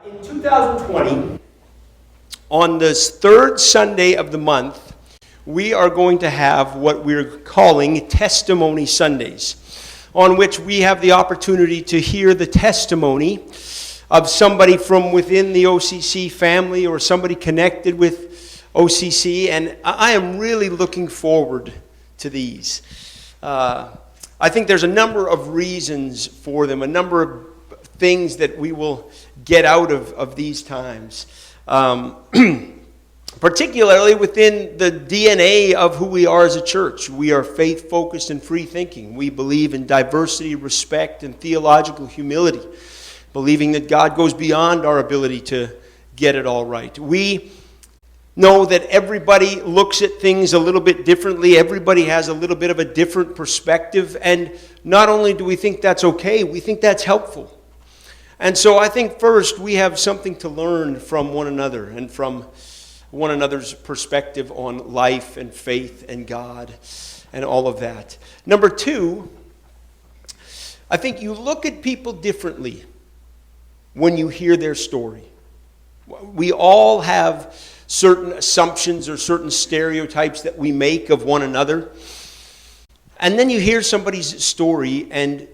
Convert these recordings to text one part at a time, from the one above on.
In 2020, on this third Sunday of the month, we are going to have what we're calling Testimony Sundays, on which we have the opportunity to hear the testimony of somebody from within the OCC family or somebody connected with OCC, and I am really looking forward to these. I think there's a number of reasons for them, a number of things that we will get out of these times. Particularly within the DNA of who we are as a church. We are faith-focused and free-thinking. We believe in diversity, respect, and theological humility, believing that God goes beyond our ability to get it all right. We know that everybody looks at things a little bit differently. Everybody has a little bit of a different perspective. And not only do we think that's okay, we think that's helpful. And so I think first we have something to learn from one another and from one another's perspective on life and faith and God and all of that. Number two, I think you look at people differently when you hear their story. We all have certain assumptions or certain stereotypes that we make of one another. And then you hear somebody's story and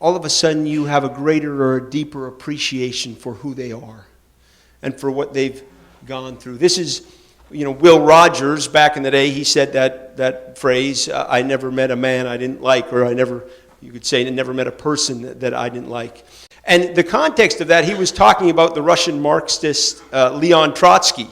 all of a sudden you have a greater or a deeper appreciation for who they are and for what they've gone through. This is, Will Rogers, back in the day, he said that phrase, I never met a man I didn't like, or you could say, I never met a person that I didn't like. And the context of that, he was talking about the Russian Marxist Leon Trotsky,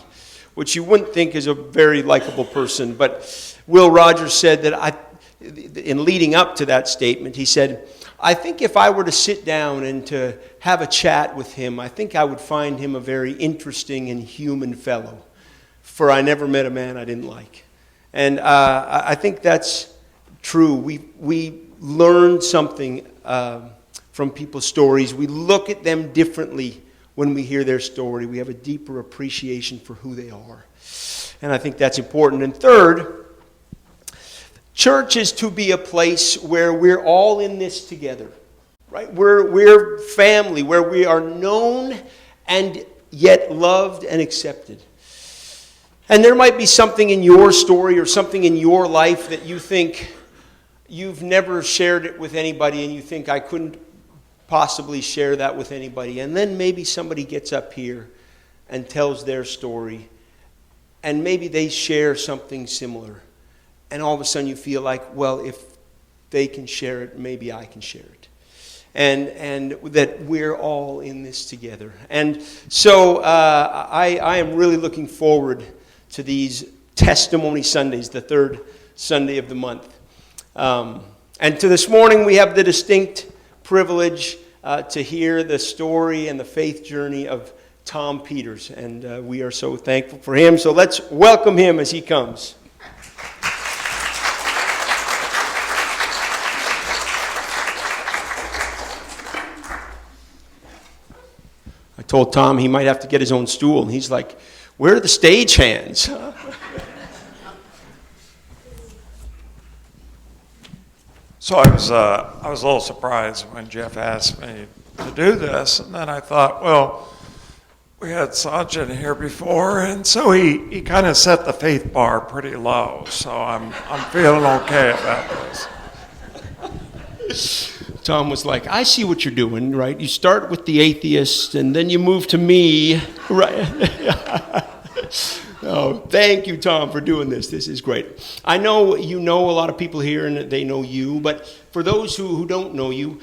which you wouldn't think is a very likable person. But Will Rogers said that in leading up to that statement, he said, I think if I were to sit down and to have a chat with him, I think I would find him a very interesting and human fellow, for I never met a man I didn't like. And I think that's true. We learn something from people's stories. We look at them differently when we hear their story. We have a deeper appreciation for who they are. And I think that's important. And third, church is to be a place where we're all in this together, right? We're family, where we are known and yet loved and accepted. And there might be something in your story or something in your life that you think you've never shared it with anybody, and you think I couldn't possibly share that with anybody. And then maybe somebody gets up here and tells their story, and maybe they share something similar. And all of a sudden you feel like, well, if they can share it, maybe I can share it. And that we're all in this together. And so I am really looking forward to these Testimony Sundays, the third Sunday of the month. And to this morning we have the distinct privilege to hear the story and the faith journey of Thom Peters. And we are so thankful for him. So let's welcome him as he comes. I told Tom he might have to get his own stool, and he's like, where are the stage hands? So I was a little surprised when Jeff asked me to do this, and then I thought, well, we had Sajid here before, and so he kind of set the faith bar pretty low, so I'm feeling okay about this. Tom was like, I see what you're doing, right? You start with the atheist, and then you move to me, right? Oh, thank you, Tom, for doing this. This is great. I know you know a lot of people here, and they know you, but for those who don't know you,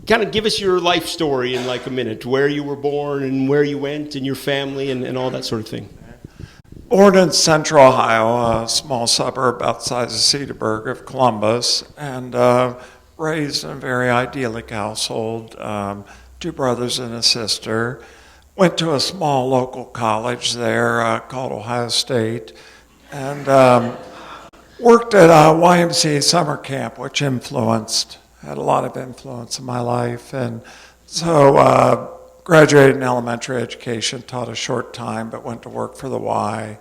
kind of give us your life story in like a minute, where you were born and where you went and your family and all that sort of thing. Born in Central Ohio, a small suburb about the size of Cedarburg of Columbus, and raised in a very idyllic household, 2 brothers and a sister. Went to a small local college there called Ohio State, and worked at a YMCA summer camp, which had a lot of influence in my life. And so graduated in elementary education, taught a short time, but went to work for the Y.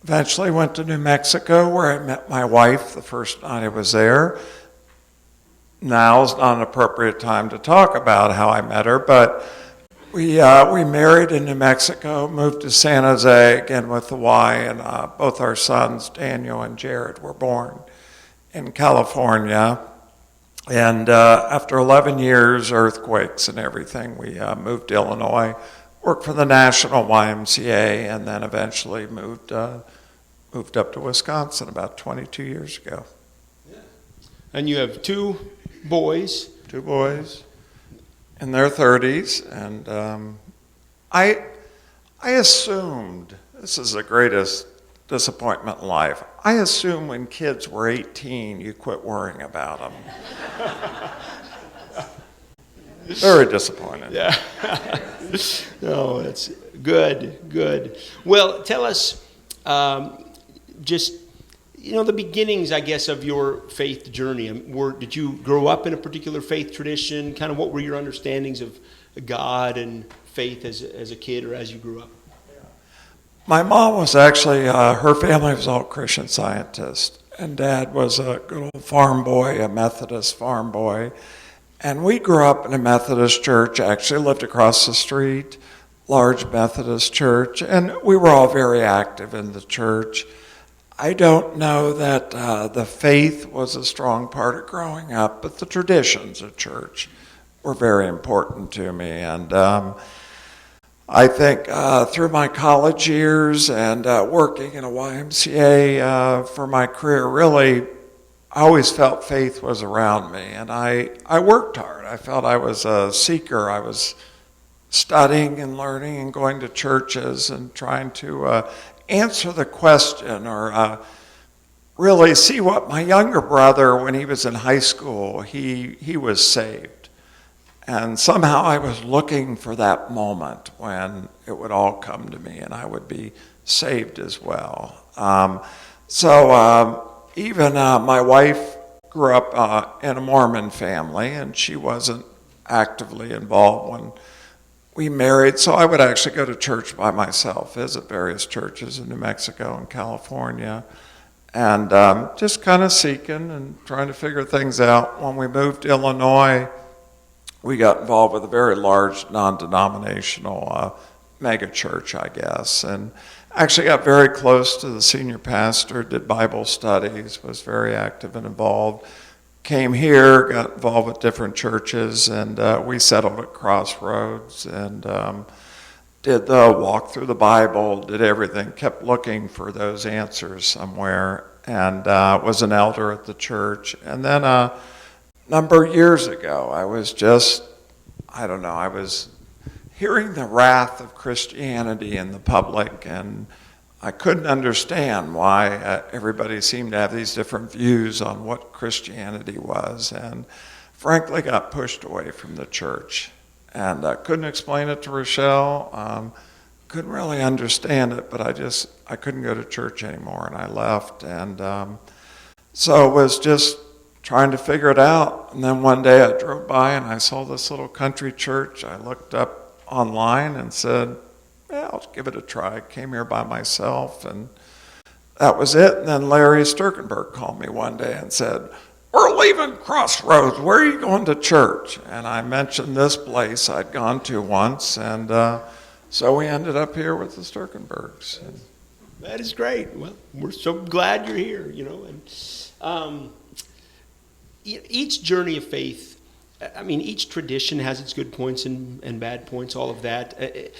Eventually went to New Mexico, where I met my wife the first night I was there. Now is not an appropriate time to talk about how I met her, but We married in New Mexico, moved to San Jose, again with the Y, and both our sons, Daniel and Jared, were born in California. And after 11 years, earthquakes and everything, we moved to Illinois, worked for the National YMCA, and then eventually moved up to Wisconsin about 22 years ago. Yeah. And you have two boys. Two boys in their 30s, and I assumed, this is the greatest disappointment in life, I assumed when kids were 18 you quit worrying about them. Very disappointed. Yeah. No, that's good. Well, tell us just, the beginnings, I guess, of your faith journey. Did you grow up in a particular faith tradition? Kind of what were your understandings of God and faith as a kid or as you grew up? My mom was actually, her family was all Christian Scientists, and Dad was a good old farm boy, a Methodist farm boy. And we grew up in a Methodist church, actually lived across the street, large Methodist church, and we were all very active in the church. I don't know that the faith was a strong part of growing up, but the traditions of church were very important to me. And I think through my college years and working in a YMCA for my career, really, I always felt faith was around me. And I worked hard. I felt I was a seeker. I was studying and learning and going to churches and trying to answer the question or really see what my younger brother, when he was in high school, he was saved. And somehow I was looking for that moment when it would all come to me and I would be saved as well. Even my wife grew up in a Mormon family, and she wasn't actively involved when we married, so I would actually go to church by myself, visit various churches in New Mexico and California, and just kind of seeking and trying to figure things out. When we moved to Illinois, we got involved with a very large non-denominational mega church, I guess, and actually got very close to the senior pastor, did Bible studies, was very active and involved. Came here, got involved with different churches, and we settled at Crossroads and did the walk through the Bible, did everything, kept looking for those answers somewhere, and was an elder at the church. And then a number of years ago, I was hearing the wrath of Christianity in the public, and I couldn't understand why everybody seemed to have these different views on what Christianity was, and frankly got pushed away from the church. And I couldn't explain it to Rochelle, couldn't really understand it, but I couldn't go to church anymore, and I left. And so it was just trying to figure it out. And then one day I drove by and I saw this little country church. I looked up online and said, yeah, I'll give it a try. I came here by myself, and that was it. And then Larry Sturkenberg called me one day and said, we're leaving Crossroads. Where are you going to church? And I mentioned this place I'd gone to once, and so we ended up here with the Sturkenbergs. That is great. Well, we're so glad you're here, And each journey of faith, each tradition has its good points and bad points, all of that.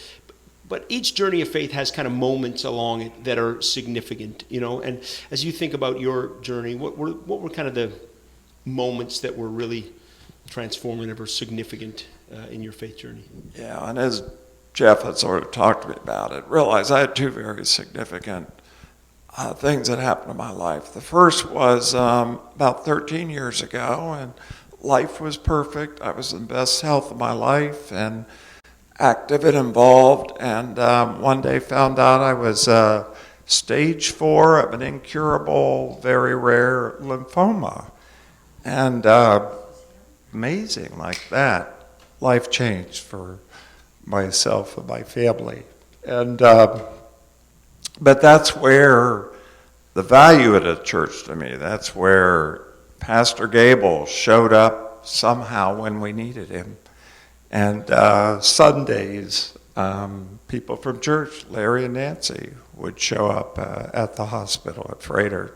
But each journey of faith has kind of moments along it that are significant, And as you think about your journey, what were kind of the moments that were really transformative or significant in your faith journey? Yeah, and as Jeff had sort of talked to me about it, realized I had two very significant things that happened in my life. The first was about 13 years ago, and life was perfect. I was in the best health of my life and active and involved, and one day found out I was stage 4 of an incurable, very rare lymphoma. And amazing like that. Life changed for myself and my family. And but that's where the value of the church to me, that's where Pastor Gable showed up somehow when we needed him. And Sundays, people from church, Larry and Nancy, would show up at the hospital at Freighter.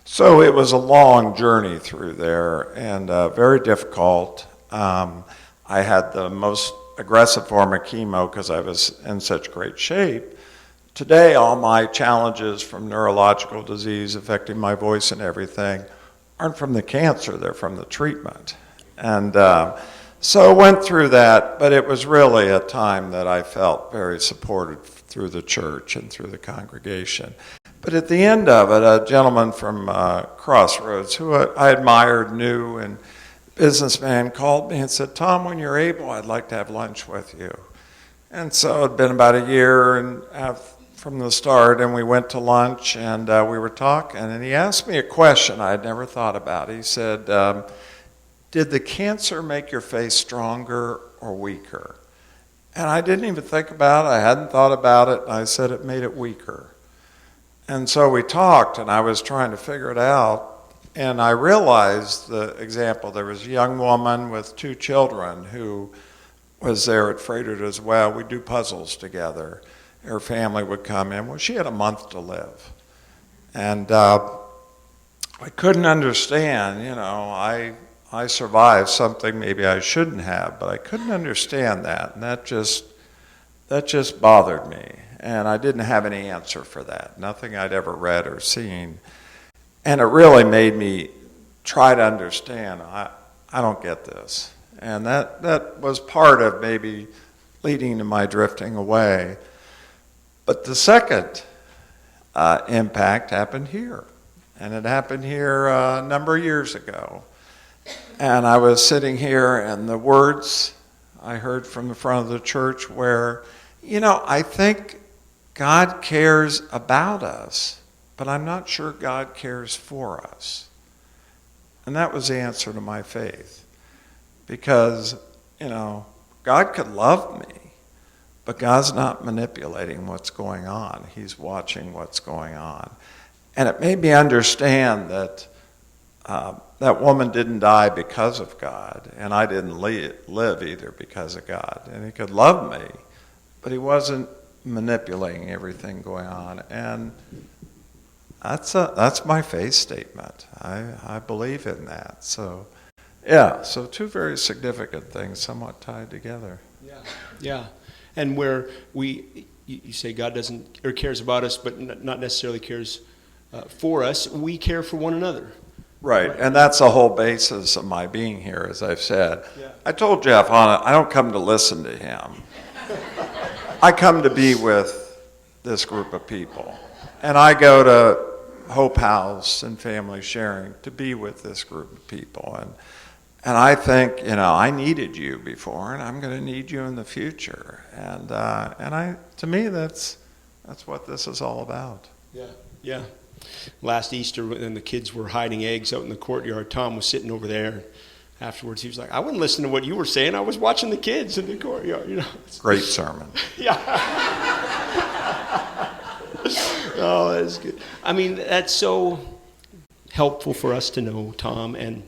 So it was a long journey through there and very difficult. I had the most aggressive form of chemo because I was in such great shape. Today, all my challenges from neurological disease affecting my voice and everything aren't from the cancer, they're from the treatment. And so I went through that, but it was really a time that I felt very supported through the church and through the congregation. But at the end of it, a gentleman from Crossroads, who I admired, knew, and businessman, called me and said, "Tom, when you're able, I'd like to have lunch with you." And so it'd been about a year and from the start, and we went to lunch, and we were talking, and he asked me a question I had never thought about. He said, "Did the cancer make your face stronger or weaker?" And I didn't even think about it. I hadn't thought about it. I said it made it weaker. And so we talked, and I was trying to figure it out, and I realized the example. There was a young woman with 2 children who was there at Freighter as well. We do puzzles together. Her family would come in. Well, she had a month to live. And I couldn't understand, I survived something maybe I shouldn't have, but I couldn't understand that. And that just bothered me. And I didn't have any answer for that. Nothing I'd ever read or seen. And it really made me try to understand, I don't get this. And that was part of maybe leading to my drifting away. But the second impact happened here. And it happened here a number of years ago. And I was sitting here, and the words I heard from the front of the church were, I think God cares about us, but I'm not sure God cares for us. And that was the answer to my faith. Because, God could love me, but God's not manipulating what's going on. He's watching what's going on. And it made me understand that that woman didn't die because of God, and I didn't live either because of God. And he could love me, but he wasn't manipulating everything going on. And that's my faith statement. I believe in that. So, so 2 very significant things somewhat tied together. Yeah. And where you say God doesn't or cares about us, but not necessarily cares for us, we care for one another. Right, and that's the whole basis of my being here, as I've said. Yeah. I told Jeff I don't come to listen to him. I come to be with this group of people. And I go to Hope House and Family Sharing to be with this group of people. And I think, I needed you before, and I'm going to need you in the future. And to me, that's what this is all about. Yeah. Last Easter, when the kids were hiding eggs out in the courtyard, Tom was sitting over there. Afterwards, he was like, "I wouldn't listen to what you were saying. I was watching the kids in the courtyard." Great sermon. Yeah. Oh, that's good. I mean, that's so helpful for us to know, Tom, and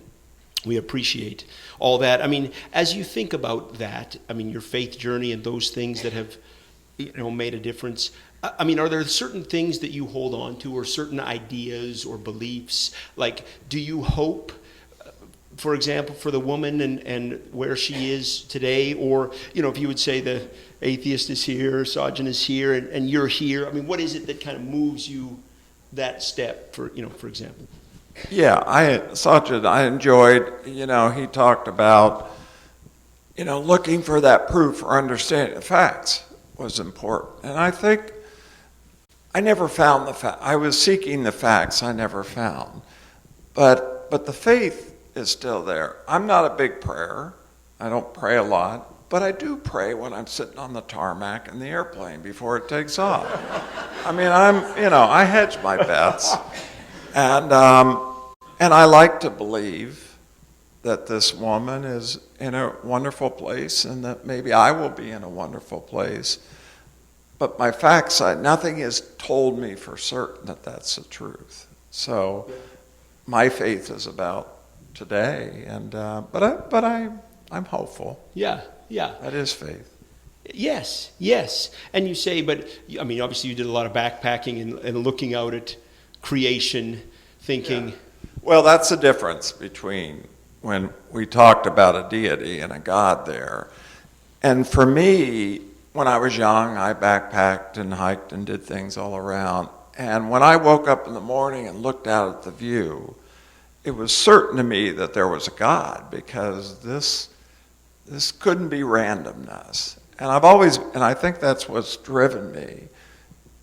we appreciate all that. I mean, as you think about that, your faith journey and those things that have, made a difference. Are there certain things that you hold on to, or certain ideas or beliefs? Like, do you hope, for example, for the woman and where she is today? Or, if you would say the atheist is here, Sajjan is here, and you're here. What is it that kind of moves you that step, for example? Yeah, Sajjan, I enjoyed, he talked about, looking for that proof or understanding the facts was important. And I think I never found the fact. I was seeking the facts I never found. But the faith is still there. I'm not a big prayer. I don't pray a lot. But I do pray when I'm sitting on the tarmac in the airplane before it takes off. I hedge my bets. And I like to believe that this woman is in a wonderful place and that maybe I will be in a wonderful place. But my facts, nothing has told me for certain that that's the truth. So my faith is about today, and but I'm hopeful. Yeah, yeah. That is faith. Yes, yes. And you say, but, I mean, obviously you did a lot of backpacking and looking out at creation, thinking. Yeah. Well, that's the difference between when we talked about a deity and a God there. And for me, when I was young, I backpacked and hiked and did things all around. And when I woke up in the morning and looked out at the view, it was certain to me that there was a God, because this couldn't be randomness. And I think that's what's driven me,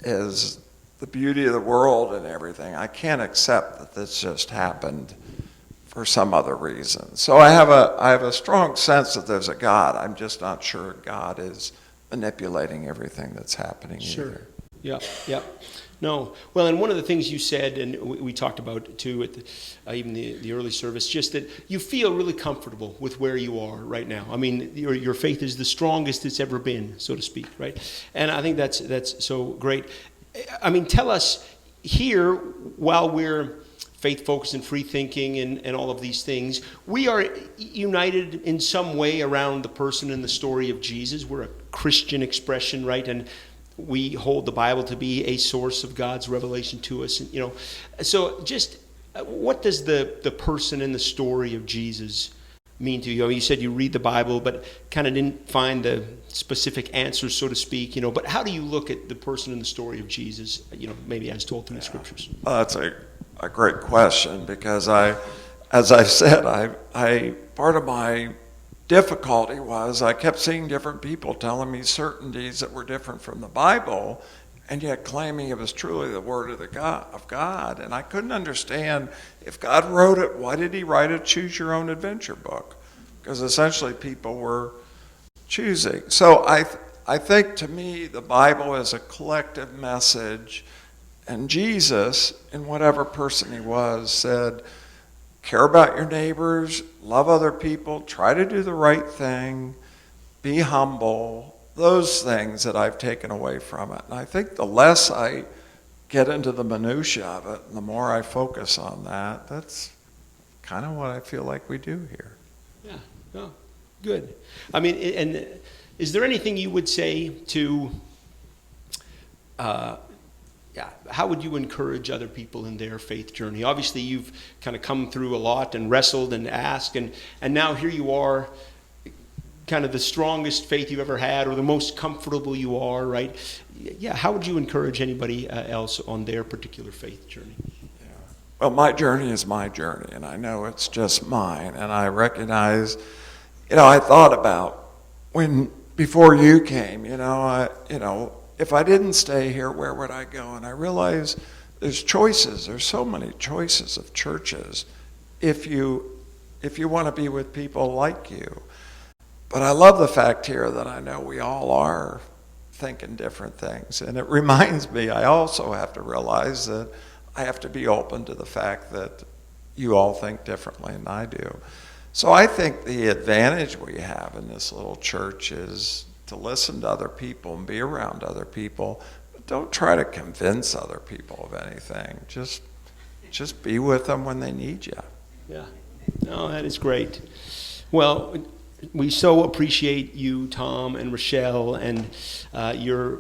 is the beauty of the world and everything. I can't accept that this just happened for some other reason. So I have a strong sense that there's a God. I'm just not sure God is manipulating everything that's happening. Sure. Either. Yeah. No. Well, and one of the things you said, and we talked about too at even the early service, just that you feel really comfortable with where you are right now. I mean, your faith is the strongest it's ever been, so to speak, right? And I think that's so great. I mean, tell us here, while we're faith-focused and free-thinking and all of these things, we are united in some way around the person and the story of Jesus. We're a Christian expression, right? And we hold the Bible to be a source of God's revelation to us. And, so just what does the person and the story of Jesus mean to you? I mean, you said you read the Bible, but kind of didn't find the specific answers, so to speak. But how do you look at the person and the story of Jesus? Maybe as told through the Scriptures. That's a great question, because as I said, I part of my difficulty was I kept seeing different people telling me certainties that were different from the Bible, and yet claiming it was truly the word of God. And I couldn't understand, if God wrote it, why did he write a choose your own adventure book? Because essentially people were choosing. So I think, to me, the Bible is a collective message, and Jesus, in whatever person he was, said, care about your neighbors, love other people, try to do the right thing, be humble, those things that I've taken away from it. And I think the less I get into the minutia of it, and the more I focus on that, that's kind of what I feel like we do here. Yeah, oh, good. I mean, and is there anything you would say to, how would you encourage other people in their faith journey? Obviously, you've kind of come through a lot and wrestled and asked, and now here you are, kind of the strongest faith you've ever had, or the most comfortable you are, right? Yeah, how would you encourage anybody else on their particular faith journey? Yeah. Well, my journey is my journey, and I know it's just mine, and I recognize, I thought about before you came, if I didn't stay here, where would I go? And I realize there's choices. There's so many choices of churches if you want to be with people like you. But I love the fact here that I know we all are thinking different things. And it reminds me, I also have to realize that I have to be open to the fact that you all think differently than I do. So I think the advantage we have in this little church is to listen to other people and be around other people, but don't try to convince other people of anything. Just be with them when they need you. Yeah. No, that is great. Well, we so appreciate you, Thom and Rochelle, and your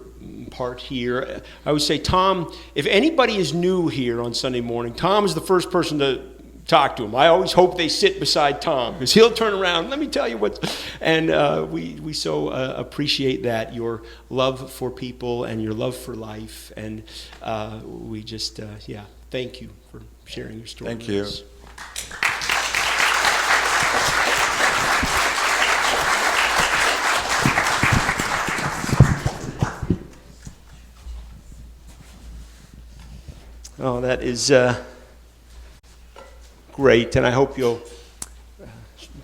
part here. I would say, Thom, if anybody is new here on Sunday morning, Thom is the first person to talk to him. I always hope they sit beside Thom, because he'll turn around, let me tell you what. And we so appreciate that, your love for people and your love for life. And we just, thank you for sharing your story. Thank you. Oh, that is great, and I hope you'll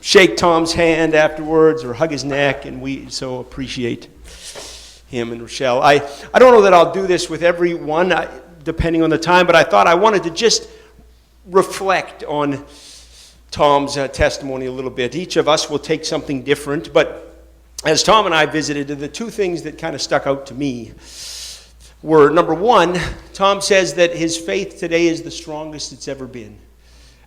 shake Tom's hand afterwards or hug his neck, and we so appreciate him and Rochelle. I don't know that I'll do this with everyone, depending on the time, but I thought I wanted to just reflect on Tom's testimony a little bit. Each of us will take something different, but as Thom and I visited, the two things that kind of stuck out to me were, number one, Thom says that his faith today is the strongest it's ever been.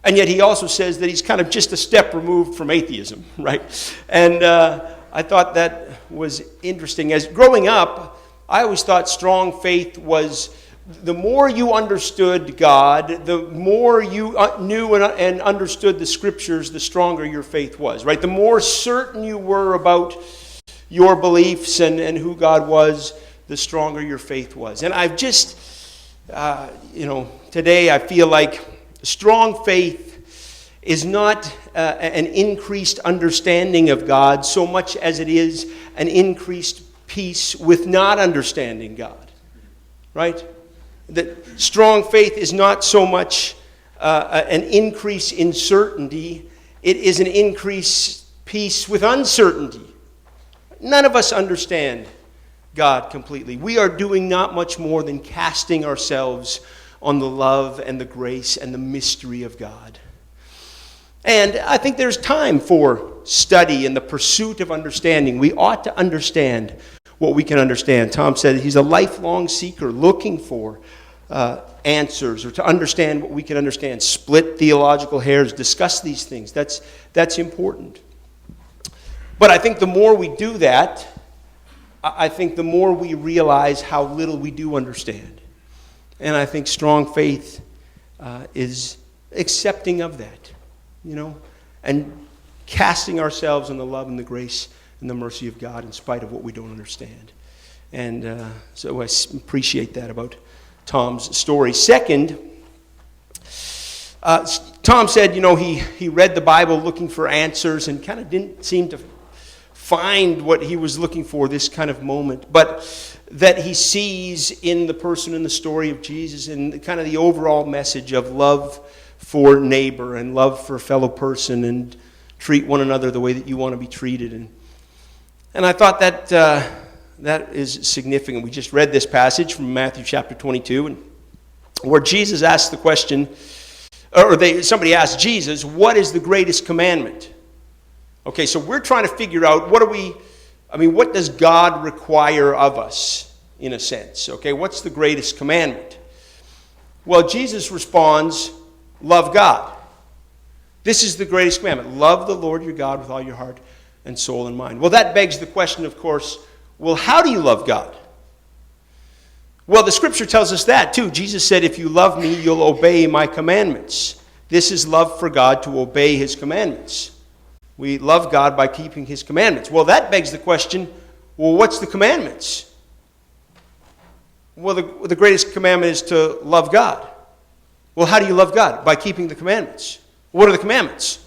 And yet he also says that he's kind of just a step removed from atheism, right? And I thought that was interesting. As growing up, I always thought strong faith was the more you understood God, the more you knew and understood the Scriptures, the stronger your faith was, right? The more certain you were about your beliefs and who God was, the stronger your faith was. And I've just, today I feel like strong faith is not an increased understanding of God so much as it is an increased peace with not understanding God, right? That strong faith is not so much an increase in certainty, it is an increased peace with uncertainty. None of us understand God completely. We are doing not much more than casting ourselves on the love and the grace and the mystery of God. And I think there's time for study and the pursuit of understanding. We ought to understand what we can understand. Thom said he's a lifelong seeker looking for answers or to understand what we can understand. Split theological hairs, discuss these things. That's important. But I think the more we do that, I think the more we realize how little we do understand. And I think strong faith is accepting of that, and casting ourselves on the love and the grace and the mercy of God in spite of what we don't understand. And so I appreciate that about Thom's story. Second, Thom said, he read the Bible looking for answers and kind of didn't seem to find what he was looking for this kind of moment, but that he sees in the person in the story of Jesus and kind of the overall message of love for neighbor and love for a fellow person and treat one another the way that you want to be treated. And I thought that that is significant. We just read this passage from Matthew chapter 22, and where Jesus asked the question, somebody asked Jesus, what is the greatest commandment? Okay, so we're trying to figure out what does God require of us, in a sense? Okay, what's the greatest commandment? Well, Jesus responds, love God. This is the greatest commandment. Love the Lord your God with all your heart and soul and mind. Well, that begs the question, of course, well, how do you love God? Well, the Scripture tells us that, too. Jesus said, if you love me, you'll obey my commandments. This is love for God, to obey his commandments. We love God by keeping his commandments. Well, that begs the question, well, what's the commandments? Well, the greatest commandment is to love God. Well, how do you love God? By keeping the commandments. What are the commandments?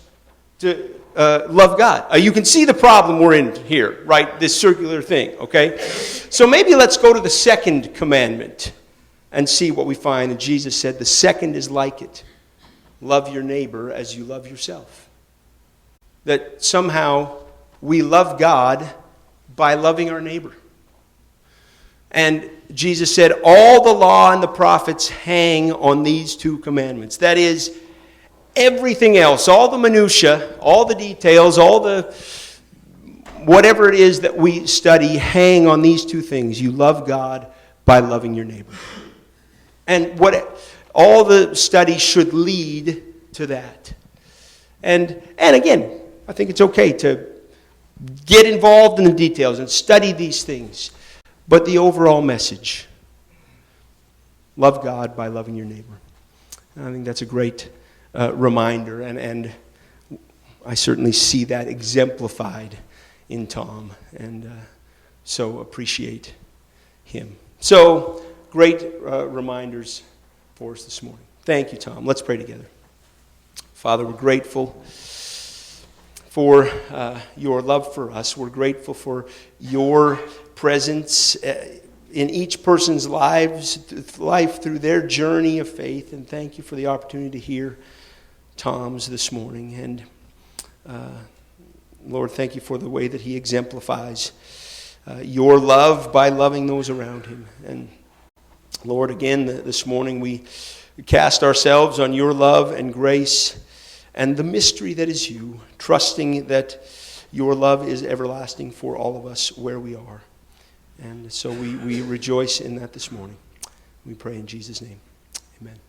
To love God. You can see the problem we're in here, right? This circular thing, okay? So maybe let's go to the second commandment and see what we find. And Jesus said, the second is like it. Love your neighbor as you love yourself. That somehow we love God by loving our neighbor. And Jesus said, all the law and the prophets hang on these two commandments. That is, everything else, all the minutia, all the details, all the whatever it is that we study, hang on these two things. You love God by loving your neighbor. And all the study should lead to that. And again, I think it's okay to get involved in the details and study these things. But the overall message, love God by loving your neighbor. And I think that's a great reminder. And I certainly see that exemplified in Thom. And so appreciate him. So great reminders for us this morning. Thank you, Thom. Let's pray together. Father, we're grateful for your love for us. We're grateful for your presence in each person's life through their journey of faith. And thank you for the opportunity to hear Thom's this morning. And Lord, thank you for the way that he exemplifies your love by loving those around him. And Lord, again, this morning we cast ourselves on your love and grace and the mystery that is you, trusting that your love is everlasting for all of us where we are. And so we rejoice in that this morning. We pray in Jesus' name. Amen.